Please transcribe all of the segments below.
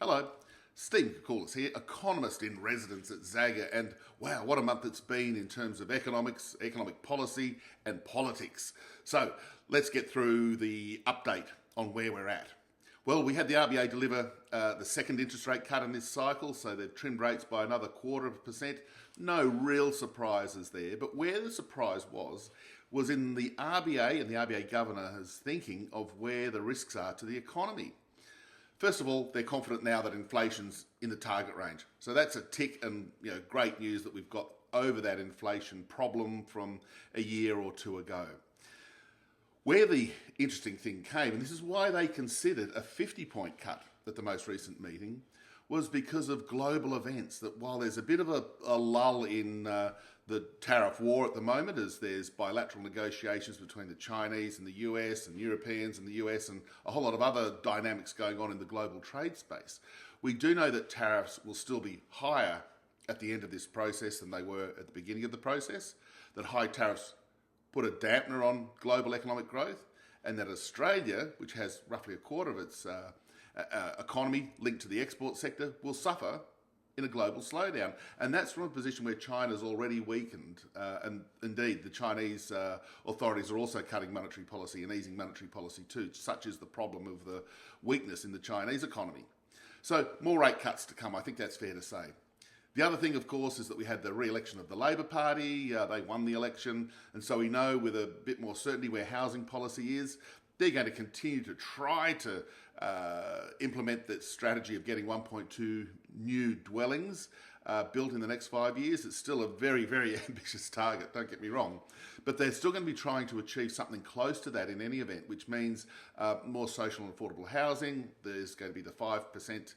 Hello, Stephen Koukoulas here, Economist in residence at Zagga, and wow, what a month it's been in terms of economics, economic policy and politics. So let's get through the update on where we're at. Well, we had the RBA deliver the second interest rate cut in this cycle, so they've trimmed rates by another 0.25%. No real surprises there, but where the surprise was in the RBA and the RBA governor's thinking of where the risks are to the economy. First of all, they're confident now that inflation's in the target range. So that's a tick and great news that we've got over that inflation problem from a year or two ago. Where the interesting thing came, and this is why they considered a 50-point cut at the most recent meeting, was because of global events. That while there's a bit of a lull in the tariff war at the moment, as there's bilateral negotiations between the Chinese and the US and Europeans and the US and a whole lot of other dynamics going on in the global trade space, we do know that tariffs will still be higher at the end of this process than they were at the beginning of the process, that high tariffs put a dampener on global economic growth, and that Australia, which has roughly a quarter of its economy linked to the export sector, will suffer in a global slowdown. And that's from a position where China's already weakened. And indeed, the Chinese authorities are also cutting monetary policy and easing monetary policy too. Such is the problem of the weakness in the Chinese economy. So more rate cuts to come, I think that's fair to say. The other thing, of course, is that we had the re-election of the Labor Party. They won the election, and so we know with a bit more certainty where housing policy is. They're going to continue to try to implement that strategy of getting 1.2 new dwellings built in the next 5 years. It's still a very, very ambitious target, don't get me wrong. But they're still going to be trying to achieve something close to that in any event, which means more social and affordable housing. There's going to be the 5%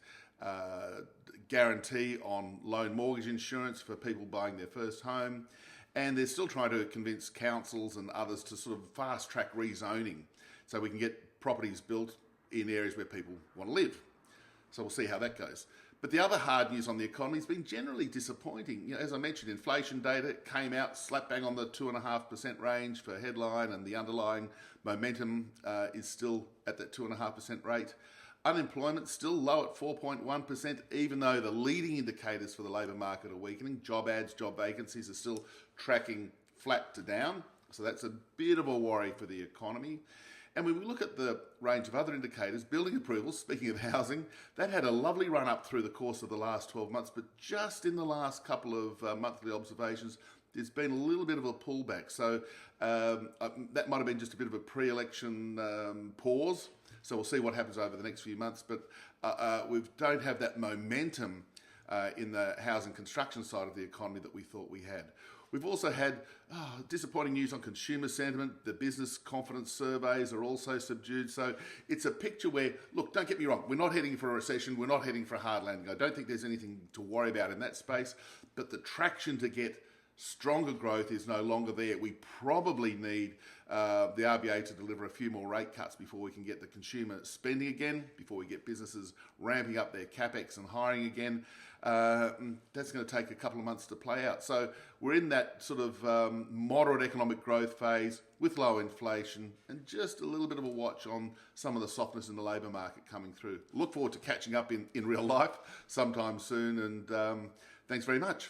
guarantee on loan mortgage insurance for people buying their first home. And they're still trying to convince councils and others to sort of fast track rezoning so we can get properties built in areas where people want to live. So we'll see how that goes. But the other hard news on the economy has been generally disappointing. As I mentioned, inflation data came out slap bang on the 2.5% range for headline, and the underlying momentum is still at that 2.5% rate. Unemployment still low at 4.1%, even though the leading indicators for the labour market are weakening. Job ads, job vacancies are still tracking flat to down. So that's a bit of a worry for the economy. And when we look at the range of other indicators, building approvals, speaking of housing, that had a lovely run up through the course of the last 12 months, but just in the last couple of monthly observations, there's been a little bit of a pullback. So that might have been just a bit of a pre-election pause. So we'll see what happens over the next few months. But we don't have that momentum in the housing construction side of the economy that we thought we had. We've also had disappointing news on consumer sentiment. The business confidence surveys are also subdued. So it's a picture where, look, don't get me wrong, we're not heading for a recession. We're not heading for a hard landing. I don't think there's anything to worry about in that space. But the traction to get stronger growth is no longer there. We probably need the RBA to deliver a few more rate cuts before we can get the consumer spending again, before we get businesses ramping up their capex and hiring again. That's going to take a couple of months to play out. So we're in that sort of moderate economic growth phase with low inflation and just a little bit of a watch on some of the softness in the labour market coming through. Look forward to catching up in real life sometime soon, and thanks very much.